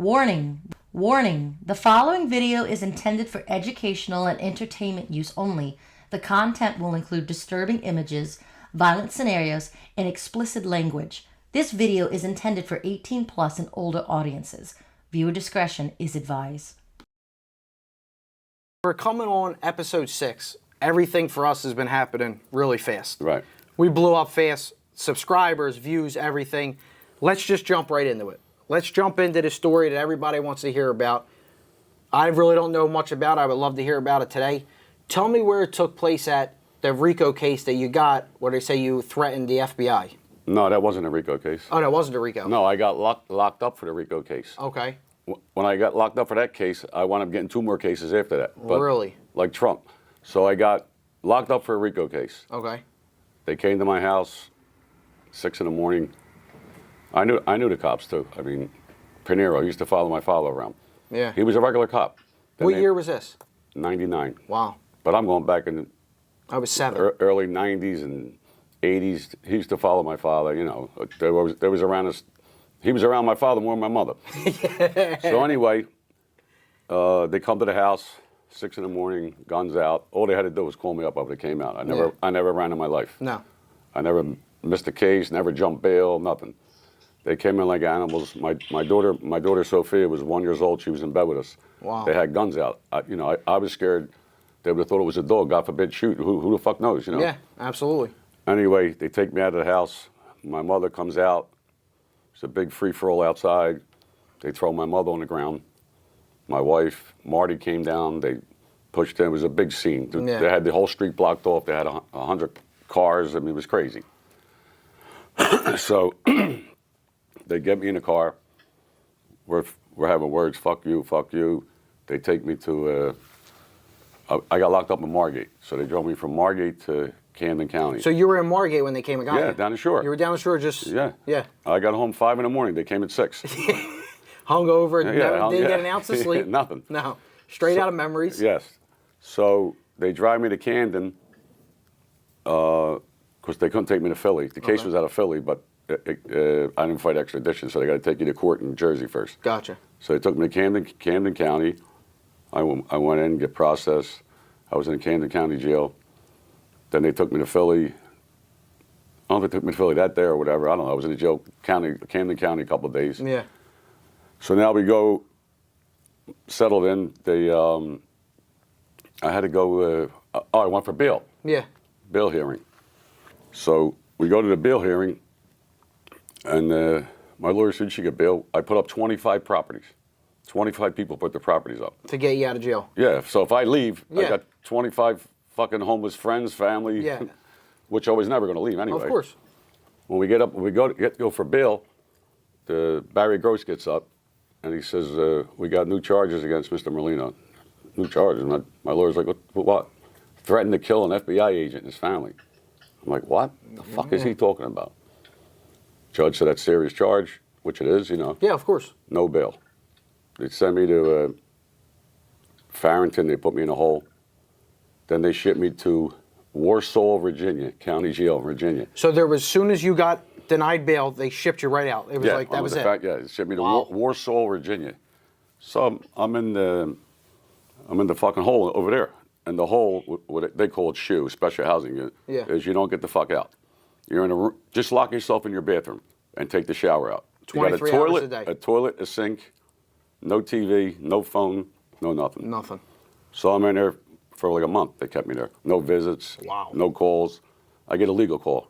Warning. Warning. The following video is intended for educational and entertainment use only. The content will include disturbing images, violent scenarios, and explicit language. This video is intended for 18 plus and older audiences. Viewer discretion is advised. We're coming on episode 6. Everything for us has been happening really fast. Right. We blew up fast. Subscribers, views, everything. Let's just jump right into it. Let's jump into the story that everybody wants to hear about. I really don't know much about it. I would love to hear about it today. Tell me where it took place at the RICO case that you got where they say you threatened the FBI. No, that wasn't a RICO case. Oh, that wasn't a RICO? No, I got locked up for the RICO case. Okay. When I got locked up for that case, I wound up getting 2 more cases after that. But really? Like Trump. So I got locked up for a RICO case. Okay. They came to my house, 6 in the morning. I knew the cops too. I mean, Pinero used to follow my father around. Yeah. He was a regular cop. What year was this? 99. Wow. But I'm going back in the I was 7. early 90s and 80s. He used to follow my father, you know. There was around us. He was around my father more than my mother. Yeah. So anyway, they come to the house, 6 in the morning, guns out. All they had to do was call me up after they came out. I never ran in my life. No. I never missed a case, never jumped bail, nothing. They came in like animals. My daughter Sophia was 1 year old. She was in bed with us. Wow. They had guns out. I was scared. They would have thought it was a dog. God forbid, shoot. Who the fuck knows, you know? Yeah, absolutely. Anyway, they take me out of the house. My mother comes out. It's a big free-for-all outside. They throw my mother on the ground. My wife, Marty, came down. They pushed in. It was a big scene. Yeah. They had the whole street blocked off. They had 100 cars. I mean, it was crazy. So they get me in the car. We're having words, fuck you, fuck you. They take me to, I got locked up in Margate. So they drove me from Margate to Camden County. So you were in Margate when they came and got you? Yeah, down the shore. You were down the shore just... Yeah. Yeah. I got home 5 in the morning. They came at 6. Hungover, didn't get an ounce of sleep? Nothing. No. Straight out of memories? Yes. So they drive me to Camden, because they couldn't take me to Philly. The case was out of Philly, but I didn't fight extradition, so they got to take you to court in Jersey first. Gotcha. So they took me to Camden County. I went in, get processed. I was in Camden County jail. Then they took me to Philly. I don't know if they took me to Philly that day or whatever. I don't know. I was in the jail, Camden County, a couple of days. Yeah. So now we go, settled in. I had to go, I went for bail. Yeah. Bail hearing. So we go to the bail hearing, and my lawyer said she get bail. I put up 25 properties. 25 people put their properties up. To get you out of jail? Yeah, so if I leave, Yeah. I got 25 fucking homeless friends, family, Yeah. which I was never going to leave anyway. Of course. When we go for bail, Barry Gross gets up, and he says, we got new charges against Mr. Merlino. New charges. And my lawyer's like, what? Threatened to kill an FBI agent and his family. I'm like, what? The fuck is he talking about? Judge said that's a serious charge, which it is, you know. Yeah, of course. No bail. They sent me to Farrington. They put me in a hole. Then they shipped me to Warsaw, Virginia, County Jail, Virginia. So there was, as soon as you got denied bail, they shipped you right out. It was like, that was it. Yeah, they shipped me to Wow. Warsaw, Virginia. So I'm in the fucking hole over there. And the hole, what they call it SHU, special housing unit, is you don't get the fuck out. You're in a room, just lock yourself in your bathroom and take the shower out. 23 you got a toilet, hours a day. A toilet, a sink, no TV, no phone, no nothing. Nothing. So I'm in there for like a month. They kept me there. No visits, Wow. no calls. I get a legal call.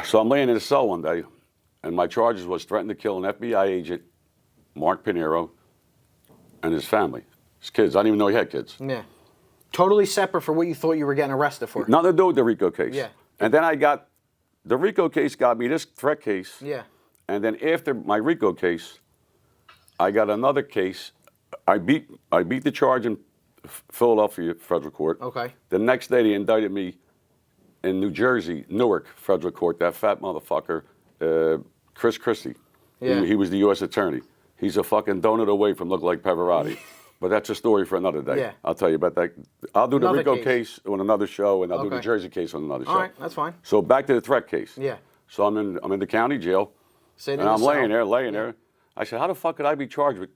So I'm laying in a cell one day, and my charges was threatened to kill an FBI agent, Mark Pinero, and his family. His kids. I didn't even know he had kids. Yeah. Totally separate for what you thought you were getting arrested for. Nothing to do with the RICO case. Yeah. And then the RICO case got me this threat case. Yeah. And then after my RICO case, I got another case. I beat the charge in Philadelphia federal court. Okay. The next day they indicted me in New Jersey, Newark federal court. That fat motherfucker, Chris Christie. Yeah. He was the U.S. attorney. He's a fucking donut away from looking like Pavarotti. But that's a story for another day. Yeah. I'll tell you about that. I'll do the Another RICO case. case on another show, and I'll do the Okay. Jersey case on another show. All right, that's fine. So back to the threat case. Yeah. So I'm in the county jail, Sitting and in I'm the laying cell. there. I said, how the fuck could I be charged with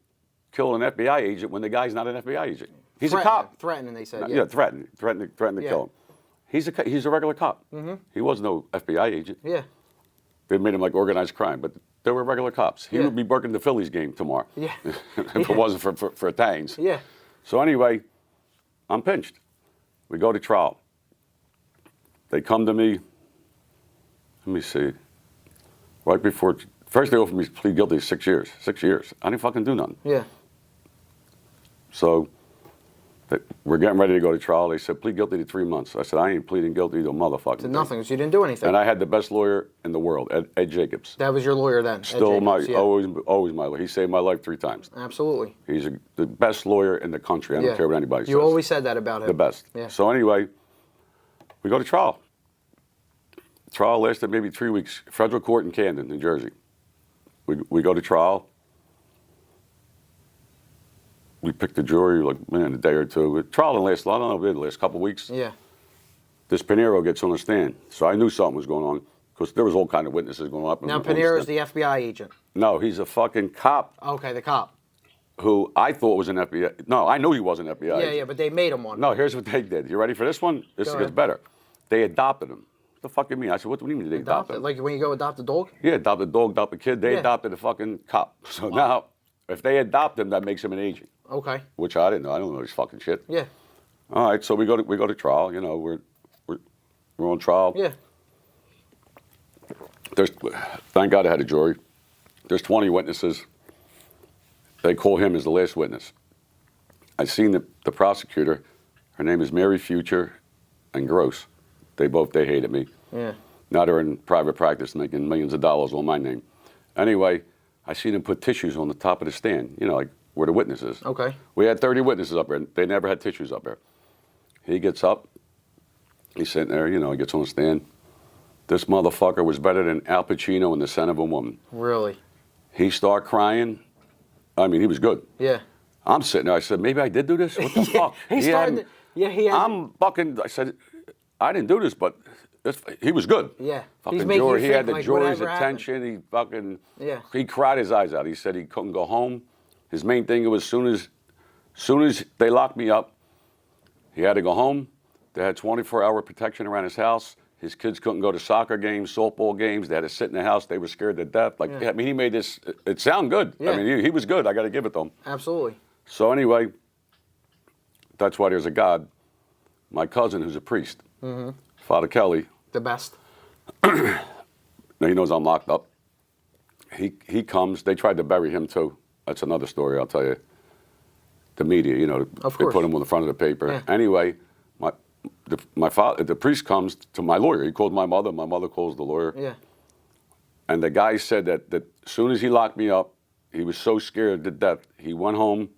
killing an FBI agent when the guy's not an FBI agent? He's a cop. Threatening, they said. Yeah, threatening to kill him. He's a regular cop. He was no FBI agent. Yeah. They made him like organized crime, but they were regular cops. He would be working the Phillies game tomorrow. Yeah. If it wasn't for Tangs. Yeah. So anyway, I'm pinched. We go to trial. They come to me. Let me see. Right before, first they offered me to plead guilty to 6 years. 6 years. I didn't fucking do nothing. Yeah. So we're getting ready to go to trial. They said, plead guilty to 3 months. I said, I ain't pleading guilty to a motherfucking To nothing, because you didn't do anything. And I had the best lawyer in the world, Ed Jacobs. That was your lawyer then? Still Ed Jacobs, always my lawyer. He saved my life 3 times. Absolutely. He's the best lawyer in the country. I don't care what anybody says. You always said that about him. The best. Yeah. So anyway, we go to trial. Trial lasted maybe 3 weeks. Federal court in Camden, New Jersey. We go to trial. We picked the jury like, man, a day or two. The trial didn't last long. I don't know, it last a couple of weeks. Yeah. This Pinero gets on the stand. So I knew something was going on because there was all kind of witnesses going up. Now Pinero's the FBI agent. No, he's a fucking cop. Okay, the cop. Who I thought was an FBI. No, I knew he wasn't an FBI agent. Yeah, but they made him one. No, here's what they did. You ready for this one? This gets better. They adopted him. What the fuck you mean? I said, what do you mean they adopted him? Like when you go adopt a dog? Yeah, adopt a dog, adopt a kid. They adopted a fucking cop. So now, if they adopt him, that makes him an agent. Okay. Which I didn't know. I don't know this fucking shit. Yeah. All right, so we go to trial. You know, we're on trial. Yeah. Thank God I had a jury. There's 20 witnesses. They call him as the last witness. I seen the prosecutor. Her name is Mary Future and Gross. They hated me. Yeah. Now they're in private practice making millions of dollars on my name. Anyway, I seen them put tissues on the top of the stand, you know, like where the witness is. Okay. We had 30 witnesses up there. They never had tissues up there. He gets up. He's sitting there, you know, he gets on the stand. This motherfucker was better than Al Pacino in The Scent of a Woman. Really? He started crying. I mean, he was good. Yeah. I'm sitting there. I said, maybe I did do this? What the fuck? I'm fucking, I said, I didn't do this, but he was good. Yeah. Fucking He's making jury. you He think had the like jury's whatever attention. happened. He fucking, he cried his eyes out. He said he couldn't go home. His main thing was soon as they locked me up, he had to go home. They had 24-hour protection around his house. His kids couldn't go to soccer games, softball games. They had to sit in the house. They were scared to death. Like, I mean, he made this, it sound good. Yeah. I mean, he was good. I got to give it to him. Absolutely. So anyway, that's why there's a God. My cousin, who's a priest, Father Kelly. The best. Now he knows I'm locked up. He comes. They tried to bury him too. That's another story. I'll tell you. The media, you know, Of they course. put him on the front of the paper. Yeah. Anyway, my father, the priest comes to my lawyer. He called my mother. My mother calls the lawyer. Yeah. And the guy said that as soon as he locked me up, he was so scared to death. He went home.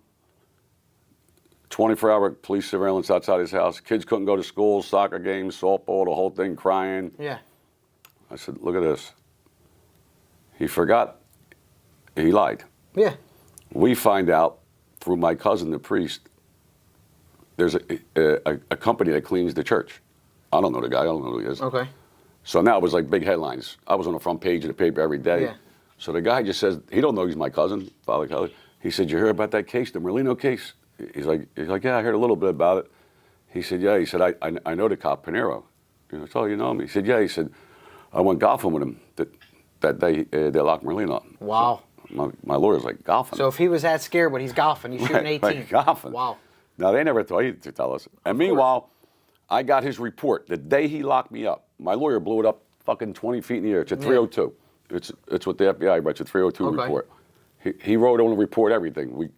24-hour police surveillance outside his house. Kids couldn't go to school, soccer games, softball, the whole thing, crying. Yeah. I said, look at this. He forgot. He lied. Yeah. We find out through my cousin, the priest, there's a company that cleans the church. I don't know the guy. I don't know who he is. Okay. So now it was like big headlines. I was on the front page of the paper every day. Yeah. So the guy just says, he don't know he's my cousin, Father Kelly. He said, you heard about that case, the Merlino case? He's like, yeah, I heard a little bit about it. He said, yeah. He said, I know the cop, Pinero. I said, oh, you know him? He said, yeah. He said, I went golfing with him that day. They locked Merlino up. Wow. So my lawyer's like, golfing? So if he was that scared, but he's golfing, he's shooting 18. Like golfing. Wow. Now, they never told you to tell us. And meanwhile, I got his report the day he locked me up. My lawyer blew it up fucking 20 feet in the air. It's a 302. It's what the FBI writes, a 302 report. He wrote on the report everything. We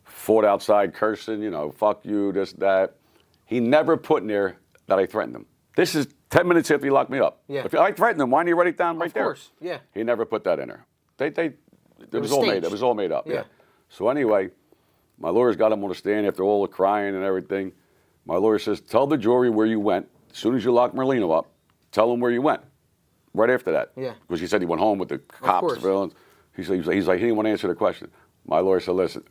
fought outside cursing, you know, fuck you, this, that. He never put in there that I threatened him. This is 10 minutes after he locked me up. Yeah. If I threatened him, why didn't you write it down right there? Of course, yeah. He never put that in there. It was all staged. made. It was all made up. Yeah. So anyway, my lawyer's got him on the stand after all the crying and everything. My lawyer says, tell the jury where you went. As soon as you lock Merlino up, tell them where you went. Right after that. Yeah. Because he said he went home with the cops. course. He's like, he didn't want to answer the question. My lawyer said, listen,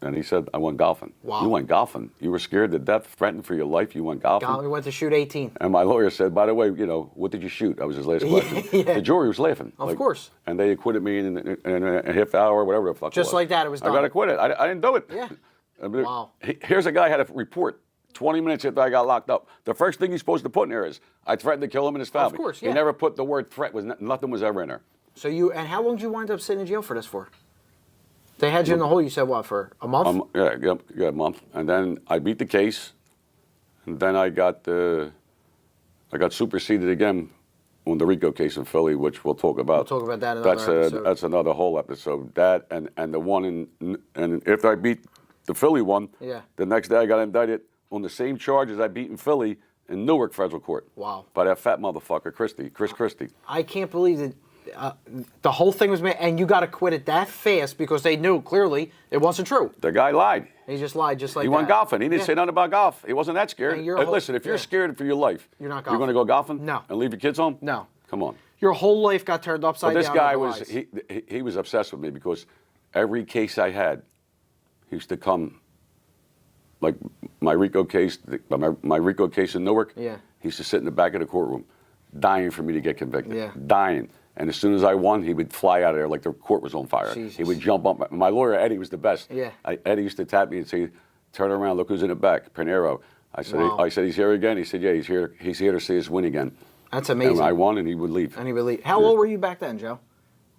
And he said, I went golfing. Wow. You went golfing? You were scared to death, threatened for your life, you went golfing? We went to shoot 18. And my lawyer said, by the way, you know, what did you shoot? That was his last question. Yeah. The jury was laughing. Of course. And they acquitted me in a half hour, whatever the fuck Just it was. like that, it was done. I got acquitted. I didn't do it. Yeah. I mean, Wow. Here's a guy had a report 20 minutes after I got locked up. The first thing he's supposed to put in there is, I threatened to kill him and his family. Of course, yeah. He never put the word threat. Nothing was ever in there. So and how long did you wind up sitting in jail for this for? They had you in the hole, you said what, for a month? Yeah, a month. And then I beat the case, and then I got superseded again on the RICO case in Philly, which we'll talk about. We'll talk about that in another episode. That's another whole episode. That and the one and after I beat the Philly one, yeah. The next day I got indicted on the same charges I beat in Philly in Newark Federal Court. Wow. By that fat motherfucker, Chris Christie. I can't believe that. The whole thing was made, and you got acquitted that fast because they knew clearly it wasn't true. The guy lied. He just lied, just like he went golfing. He didn't say nothing about golf. He wasn't that scared. Listen, if you're scared for your life, you're not golfing. You're going to go golfing? No. And leave your kids home? No. Come on. Your whole life got turned upside down. This guy was he was obsessed with me because every case I had, he used to come. Like my RICO case, my RICO case in Newark. Yeah. He used to sit in the back of the courtroom, dying for me to get convicted. Yeah. Dying. And as soon as I won, he would fly out of there like the court was on fire. Jesus. He would jump up. My lawyer, Eddie, was the best. Yeah. Eddie used to tap me and say, turn around, look who's in the back, Pinero. I said, wow. I said, he's here again? He said, yeah, he's here. He's here to see us win again. That's amazing. And I won, and he would leave. And he would leave. How old were you back then, Joe,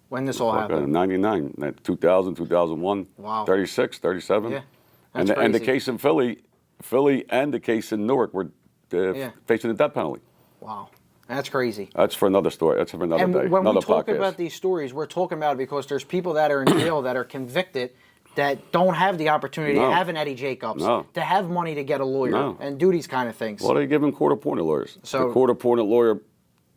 when this all happened? 99, 2000, 2001. Wow. 36, 37. Yeah. And the case in Philly and the case in Newark were facing the death penalty. Wow. That's crazy. That's for another story. That's for another day. And when another we talk podcast. about these stories, we're talking about it because there's people that are in jail that are convicted that don't have the opportunity to have an Eddie Jacobs, to have money to get a lawyer and do these kind of things. Well, they give them court-appointed lawyers. So, the court-appointed lawyer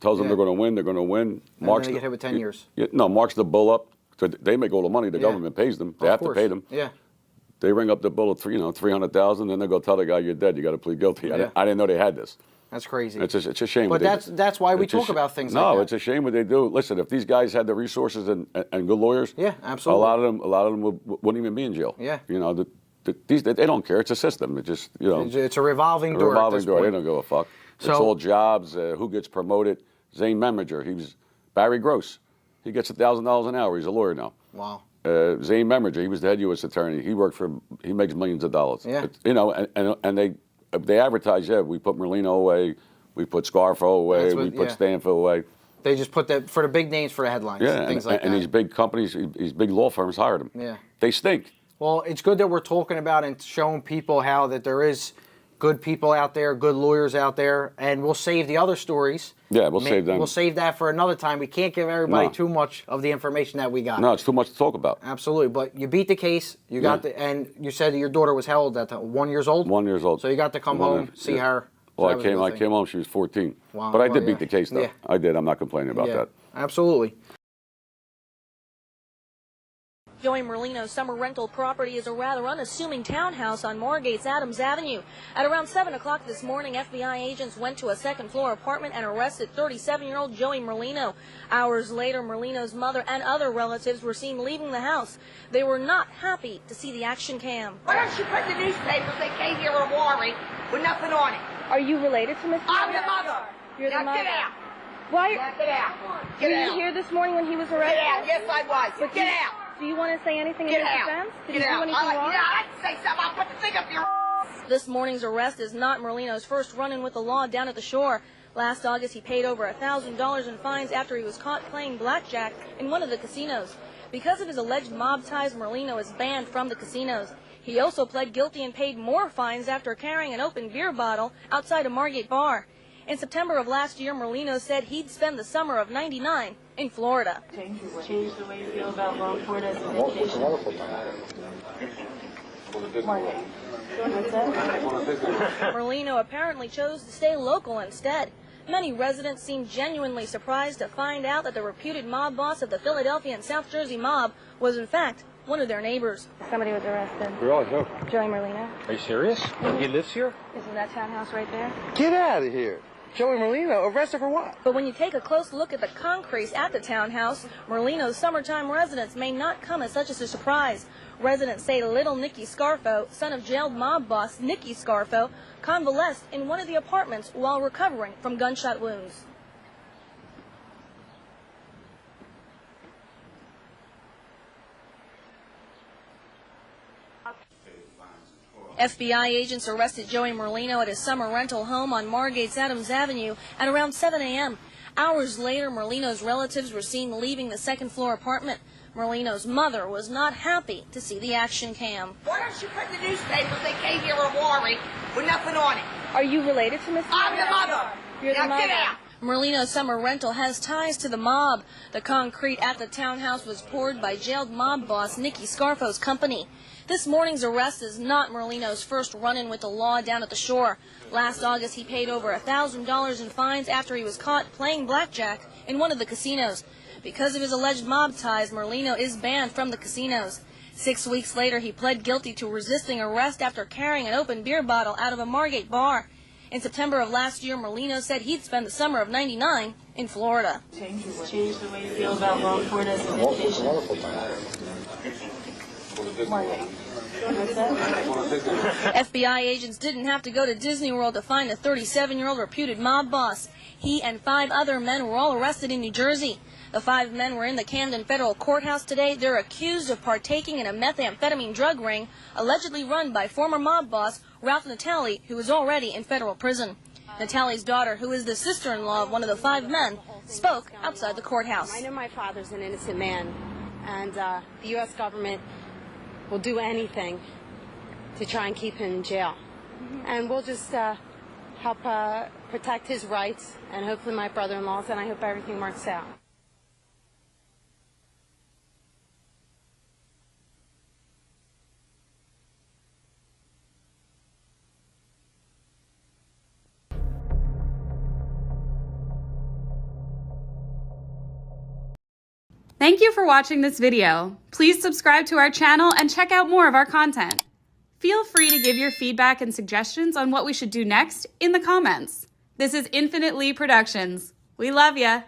tells them they're going to win. They're going to win. And then they get hit with 10 years. Marks the bill up. So they make all the money. The government pays them. They have to pay them. Yeah. They ring up the bill of $300,000. Then they go tell the guy you're dead. You got to plead guilty. Yeah. I didn't know they had this. That's crazy. It's a shame. But that's why we talk about things like that. No, it's a shame what they do. Listen, if these guys had the resources and good lawyers, yeah, absolutely. A lot of them wouldn't even be in jail. Yeah. You know, they don't care. It's a system. It just, you know. It's a revolving door. Revolving door. They don't give a fuck. It's all jobs. Who gets promoted? Zane Meminger. He was Barry Gross. He gets $1,000 an hour. He's a lawyer now. Wow. Zane Meminger. He was the head U.S. attorney. He makes millions of dollars. Yeah. You know, and they advertise. Yeah, we put Merlino away. We put Scarfo away. We put Stanfield away. They just put that for the big names for the headlines. Yeah, things like that. And these big companies, these big law firms hired them. Yeah. They stink. Well, it's good that we're talking about and showing people how that there is good people out there, good lawyers out there, and we'll save the other stories. Yeah, we'll save them. We'll save that for another time. We can't give everybody too much of the information that we got. No, it's too much to talk about. Absolutely, but you beat the case. You got and you said that your daughter was how old at the time? 1 year old? 1 year old. So you got to come home, see her. Well, I came home, she was 14. Wow. But I did beat the case, though. Yeah. I did. I'm not complaining about that. Absolutely. Joey Merlino's summer rental property is a rather unassuming townhouse on Margate's Adams Avenue. At around 7 o'clock this morning, FBI agents went to a second-floor apartment and arrested 37-year-old Joey Merlino. Hours later, Merlino's mother and other relatives were seen leaving the house. They were not happy to see the action cam. Why don't you put the newspapers? They came here a warrant with nothing on it. Are you related to Mr. I'm the mother. You're now the mother. Get out. Why? Now get out. Were Get you out. here this morning when he was arrested? Get out. Yes, I was. But Get out. Do you want to say anything in Get his out. defense? Did Get you out. do anything wrong? Yeah, I'd say something. I'll put the thing up your This morning's arrest is not Merlino's first run-in with the law down at the shore. Last August, he paid over $1,000 in fines after he was caught playing blackjack in one of the casinos. Because of his alleged mob ties, Merlino is banned from the casinos. He also pled guilty and paid more fines after carrying an open beer bottle outside a Margate bar. In September of last year, Merlino said he'd spend the summer of '99 in Florida. Change the way you feel about Longport as a vacation. Merlino apparently chose to stay local instead. Many residents seemed genuinely surprised to find out that the reputed mob boss of the Philadelphia and South Jersey mob was in fact one of their neighbors. Somebody was arrested. Really? Who? Joey Merlino. Are you serious? He lives here? Isn't that townhouse right there? Get out of here. Joey Merlino, arrested for what? But when you take a close look at the concrete at the townhouse, Merlino's summertime residence may not come as such as a surprise. Residents say little Nicky Scarfo, son of jailed mob boss Nicky Scarfo, convalesced in one of the apartments while recovering from gunshot wounds. FBI agents arrested Joey Merlino at his summer rental home on Margate's Adams Avenue at around 7 a.m. Hours later, Merlino's relatives were seen leaving the second-floor apartment. Merlino's mother was not happy to see the action cam. Why don't you put in the newspapers they came here in Warwick with nothing on it? Are you related to Mr. I'm the mother. You're the Now mother. get out. Merlino's summer rental has ties to the mob. The concrete at the townhouse was poured by jailed mob boss Nicky Scarfo's company. This morning's arrest is not Merlino's first run-in with the law down at the shore. Last August, he paid over $1,000 in fines after he was caught playing blackjack in one of the casinos. Because of his alleged mob ties, Merlino is banned from the casinos. 6 weeks later, he pled guilty to resisting arrest after carrying an open beer bottle out of a Margate bar. In September of last year, Merlino said he'd spend the summer of '99 in Florida. Change the way you feel about Longport as a vacation. FBI agents didn't have to go to Disney World to find the 37-year-old reputed mob boss. He and 5 other men were all arrested in New Jersey. The 5 men were in the Camden Federal Courthouse today. They're accused of partaking in a methamphetamine drug ring allegedly run by former mob boss Ralph Natale, who is already in federal prison. Natale's daughter, who is the sister-in-law of one of the 5 men, spoke outside the courthouse. I know my father's an innocent man, and the U.S. government will do anything to try and keep him in jail. And we'll just help protect his rights, and hopefully my brother-in-law's, and I hope everything works out. Thank you for watching this video. Please subscribe to our channel and check out more of our content. Feel free to give your feedback and suggestions on what we should do next in the comments. This is Infinite Lee Productions. We love ya.